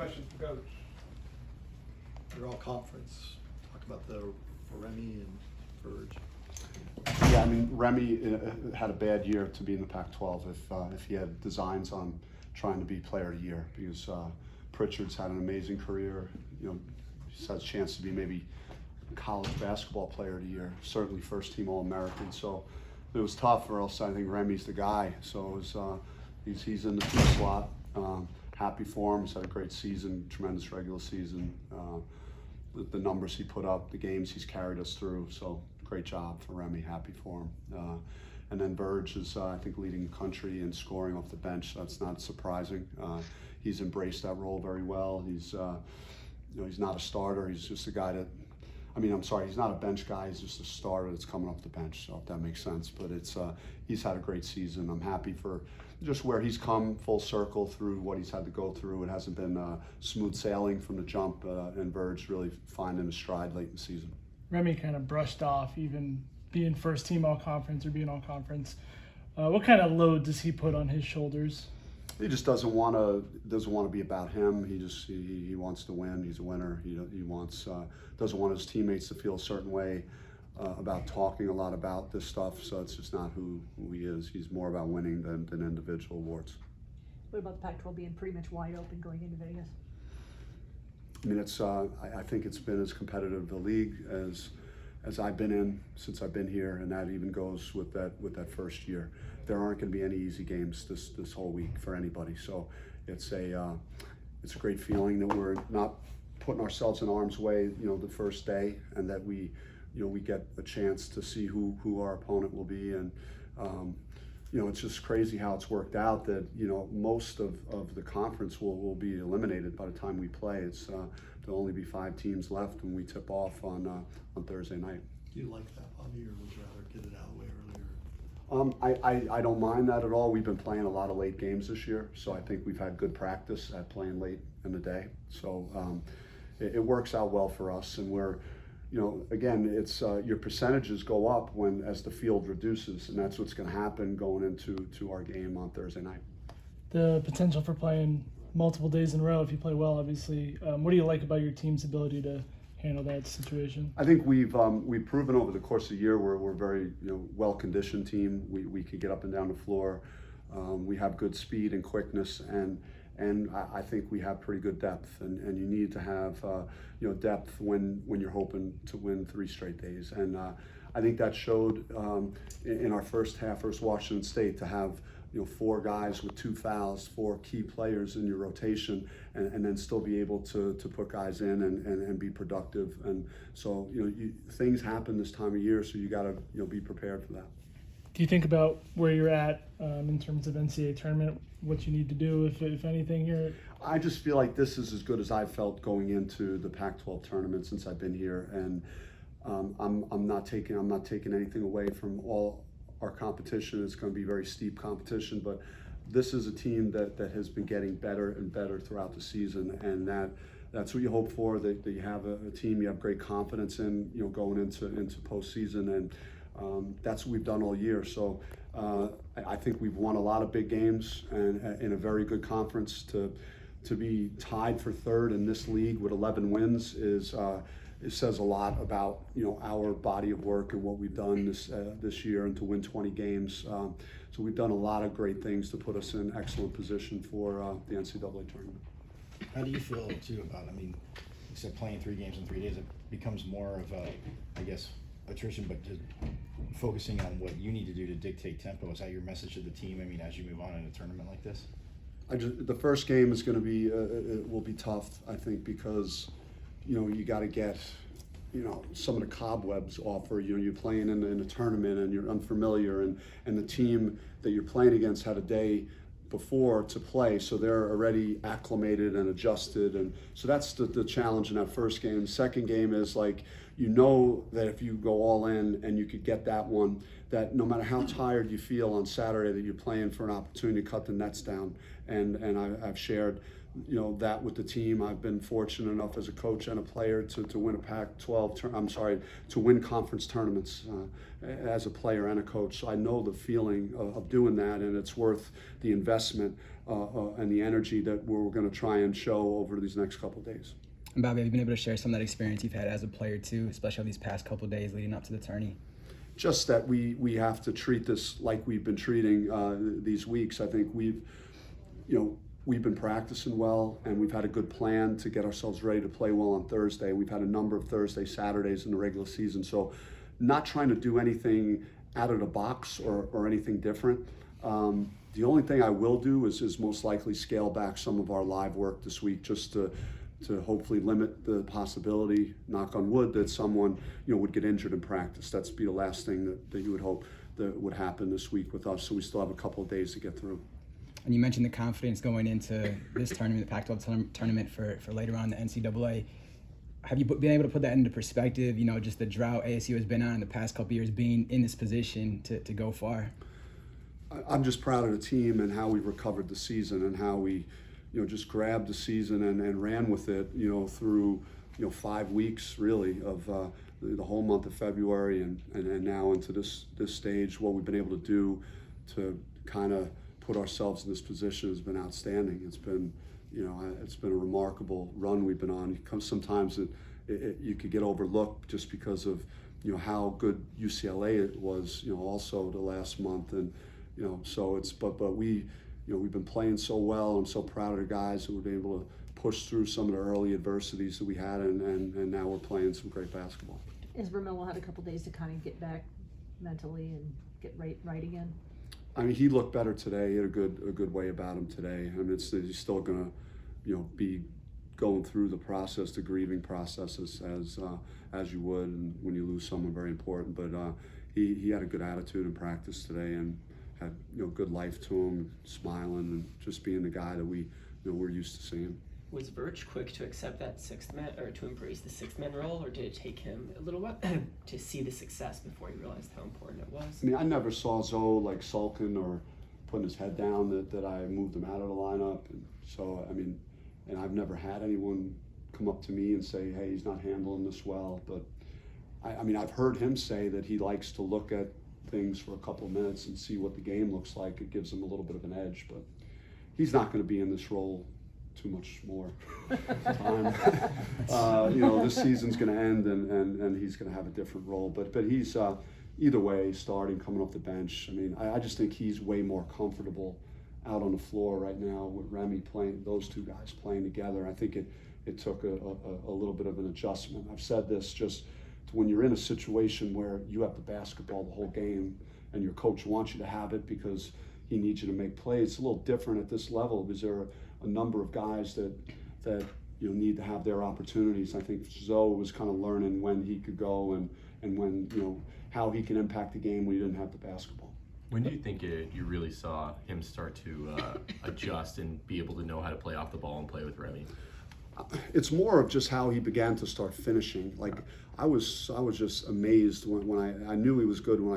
Question for Coach. Your all conference. Talk about the Remy and Verge. Yeah, I mean, Remy had a bad year to be in the Pac-12 if he had designs on trying to be player of the year, because Pritchard's had an amazing career. You know, he's had a chance to be maybe college basketball player of the year, certainly first team All-American. So it was tough, or else I think Remy's the guy. So it was, he's in the 2 slot. Happy for him. He's had a great season, tremendous regular season. The numbers he put up, the games he's carried us through. So great job for Remy. Happy for him. And then Verge is, I think, leading the country in scoring off the bench. That's not surprising. He's embraced that role very well. He's, you know, he's not a starter. He's just a guy that, I mean, I'm sorry, he's not a bench guy. He's just a starter that's coming off the bench. So if that makes sense, but it's, he's had a great season. I'm happy for just where he's come full circle through what he's had to go through. It hasn't been smooth sailing from the jump, and Verge really finding his stride late in the season. Remy kind of brushed off even being first team all conference or being all conference. What kind of load does he put on his shoulders? He just doesn't want to be about him. He wants to win. He's a winner. He wants doesn't want his teammates to feel a certain way about talking a lot about this stuff. So it's just not who he is. He's more about winning than individual awards. What about the Pac-12 being pretty much wide open going into Vegas? I mean, it's I think it's been as competitive a league as I've been in since I've been here, and that even goes with that first year. There aren't going to be any easy games this whole week for anybody. So it's a great feeling that we're not putting ourselves in harm's way, you know, the first day, and that we get a chance to see who our opponent will be. And you know, it's just crazy how it's worked out that, you know, most of the conference will be eliminated by the time we play. It's there'll only be 5 teams left when we tip off on Thursday night. Do you like that, Bobby, or would you rather get it out of the way earlier? I don't mind that at all. We've been playing a lot of late games this year, so I think we've had good practice at playing late in the day. So it works out well for us, and we're, you know, again, it's your percentages go up as the field reduces, and that's what's going to happen going into our game on Thursday night. The potential for playing multiple days in a row if you play well, obviously. What do you like about your team's ability to handle that situation? I think we've proven over the course of the year we're a very, you know, well-conditioned team. We can get up and down the floor. We have good speed and quickness, and I think we have pretty good depth. And you need to have you know, depth when you're hoping to win 3 straight days. And I think that showed in our first half versus Washington State, to have, you know, 4 guys with 2 fouls, 4 key players in your rotation, and then still be able to put guys in and be productive. And so, you know, things happen this time of year, so you got to, you know, be prepared for that. Do you think about where you're at in terms of NCAA tournament, what you need to do, if anything here? I just feel like this is as good as I've felt going into the Pac-12 tournament since I've been here, and I'm not taking anything away from all our competition. It's going to be very steep competition, but this is a team that has been getting better and better throughout the season, and that's what you hope for. That you have a team you have great confidence in, you know, going into postseason, and that's what we've done all year. So I think we've won a lot of big games, and in a very good conference. To be tied for 3rd in this league with 11 wins it says a lot about, you know, our body of work and what we've done this year, and to win 20 games. So we've done a lot of great things to put us in excellent position for the NCAA tournament. How do you feel too about, I mean, you said playing 3 games in 3 days, it becomes more of a, I guess, attrition, but just focusing on what you need to do to dictate tempo. Is that your message to the team? I mean, as you move on in a tournament like this? The first game is going to be, it will be tough, I think, because, you know, you got to get, you know, some of the cobwebs off. Or, you know, you're playing in a tournament and you're unfamiliar, and the team that you're playing against had a day before to play, so they're already acclimated and adjusted, and so that's the challenge in that first game. Second game is like, you know, that if you go all in and you could get that one, that no matter how tired you feel on Saturday, that you're playing for an opportunity to cut the nets down. And I've shared that with the team. I've been fortunate enough as a coach and a player to win a Pac-12. To win conference tournaments as a player and a coach. So I know the feeling of doing that, and it's worth the investment and the energy that we're going to try and show over these next couple of days. And Bobby, have you been able to share some of that experience you've had as a player too, especially these past couple of days leading up to the tourney? Just that we have to treat this like we've been treating these weeks. I think we've been practicing well, and we've had a good plan to get ourselves ready to play well on Thursday. We've had a number of Thursday, Saturdays in the regular season, so not trying to do anything out of the box or anything different. The only thing I will do is most likely scale back some of our live work this week, just to hopefully limit the possibility, knock on wood, that someone would get injured in practice. That's be the last thing that you would hope that would happen this week with us. So we still have a couple of days to get through. And you mentioned the confidence going into this tournament, the Pac-12 tournament for later on the NCAA. Have you been able to put that into perspective? Just the drought ASU has been on in the past couple of years, being in this position to go far. I'm just proud of the team and how we recovered the season and how we, just grabbed the season and ran with it, through 5 weeks really of the whole month of February and now into this stage. What we've been able to do to kind of put ourselves in this position has been outstanding. It's been, it's been a remarkable run we've been on. Sometimes you could get overlooked just because of, how good UCLA it was, also the last month, and so it's but we've been playing so well. I'm so proud of the guys who were able to push through some of the early adversities that we had, and now we're playing some great basketball. Is Romello had a couple days to kind of get back mentally and get right again? I mean, he looked better today. He had a good way about him today. I mean, he's still gonna, be going through the process, the grieving processes as you would, and when you lose someone very important. But he had a good attitude in practice today and had good life to him, smiling and just being the guy that we're used to seeing. Was Verge quick to accept that sixth man, or to embrace the sixth man role, or did it take him a little while to see the success before he realized how important it was? I mean, I never saw Zoe like sulking or putting his head down that I moved him out of the lineup, and so I mean, and I've never had anyone come up to me and say, "Hey, he's not handling this well." But I mean, I've heard him say that he likes to look at things for a couple of minutes and see what the game looks like. It gives him a little bit of an edge, but he's not going to be in this role too much more time. This season's going to end, and he's going to have a different role. But he's either way, starting, coming off the bench. I mean, I just think he's way more comfortable out on the floor right now with Remy playing, those two guys playing together. I think it took a little bit of an adjustment. I've said this, just when you're in a situation where you have the basketball the whole game and your coach wants you to have it because he needs you to make plays, it's a little different at this level because there are a number of guys that need to have their opportunities. I think Zoe was kind of learning when he could go and when how he can impact the game when he didn't have the basketball. When do you think you really saw him start to adjust and be able to know how to play off the ball and play with Remy? It's more of just how he began to start finishing. Like I was just amazed when I knew he was good when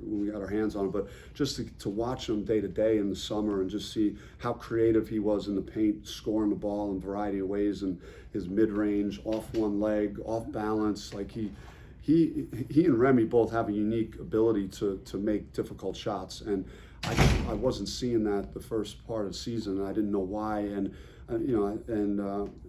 we got our hands on him, but just to watch him day to day in the summer and just see how creative he was in the paint, scoring the ball in a variety of ways, and his mid-range, off one leg, off balance. Like he and Remy both have a unique ability to make difficult shots, and I wasn't seeing that the first part of the season, and I didn't know why. And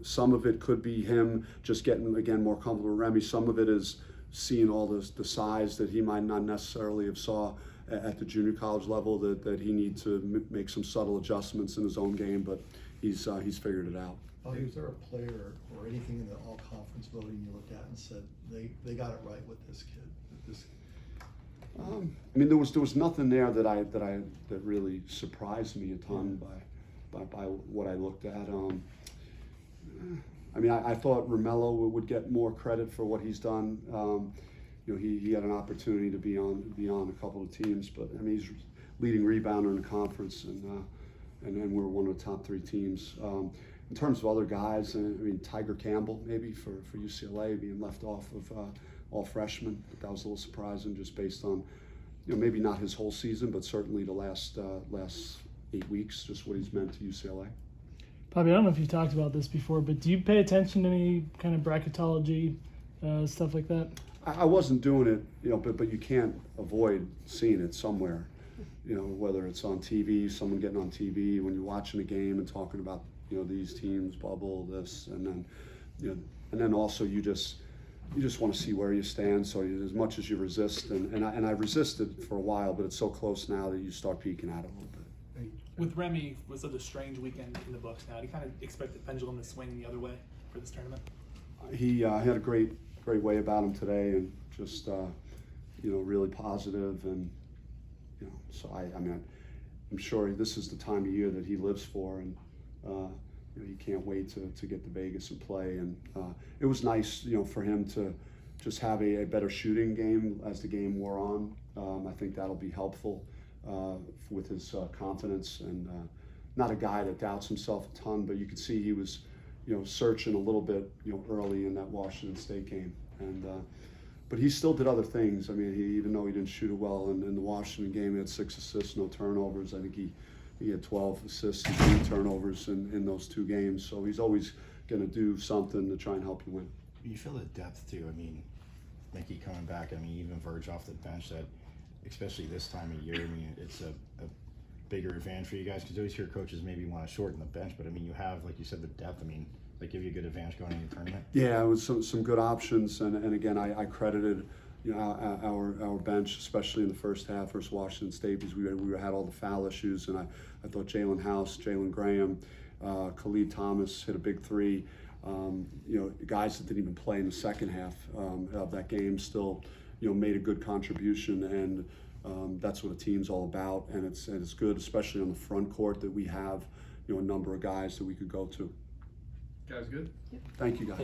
some of it could be him just getting, again, more comfortable with Remy. Some of it is seeing all the size that he might not necessarily have saw at the junior college level, that he needs to make some subtle adjustments in his own game, but he's figured it out. Oh, was there a player or anything in the all-conference voting you looked at and said they got it right with this kid? I mean, there was nothing there that really surprised me a ton by what I looked at. I mean, I thought Romello would get more credit for what he's done. He had an opportunity to be on a couple of teams, but I mean, he's leading rebounder in the conference, and then we're one of the top 3 teams. In terms of other guys, I mean, Tiger Campbell maybe for UCLA being left off of all freshmen. That was a little surprising, just based on maybe not his whole season, but certainly the last 8 weeks, just what he's meant to UCLA. Bobby, I don't know if you've talked about this before, but do you pay attention to any kind of bracketology stuff like that? I wasn't doing it, you know, but you can't avoid seeing it somewhere. You know, whether it's on TV, someone getting on TV, when you're watching a game and talking about, you know, these teams, bubble, this, and then, you know, and then also you just want to see where you stand. So as much as you resist, and I resisted for a while, but it's so close now that you start peeking at it a little bit. With Remy, was such a strange weekend in the books now. Do you kind of expect the pendulum to swing the other way for this tournament? He had a great way about him today, and just you know, really positive, and you know, so I mean, I'm sure this is the time of year that he lives for, and you know, he can't wait to get to Vegas and play. And it was nice, you know, for him to just have a better shooting game as the game wore on. I think that'll be helpful with his confidence, and not a guy that doubts himself a ton, but you could see he was, you know, searching a little bit, you know, early in that Washington State game, and but he still did other things. I mean, even though he didn't shoot it well in the Washington game, he had 6 assists, no turnovers. I think he had 12 assists and 3 turnovers in those 2 games. So he's always going to do something to try and help you win. You feel the depth too. I mean, Mickey coming back. I mean, even Verge off the bench. That, especially this time of year. I mean, it's a bigger advantage for you guys, because you always hear coaches maybe want to shorten the bench, but I mean, you have, like you said, the depth. I mean, they give you a good advantage going into the tournament. Yeah, it was some good options, and again, I credited, you know, our bench, especially in the first half versus Washington State, because we had all the foul issues, and I thought Jalen House, Jalen Graham, Khalid Thomas hit a big 3. You know, guys that didn't even play in the second half of that game still, you know, made a good contribution, and that's what a team's all about, and it's good, especially on the front court, that we have, you know, a number of guys that we could go to. Guys, good? Thank you, guys.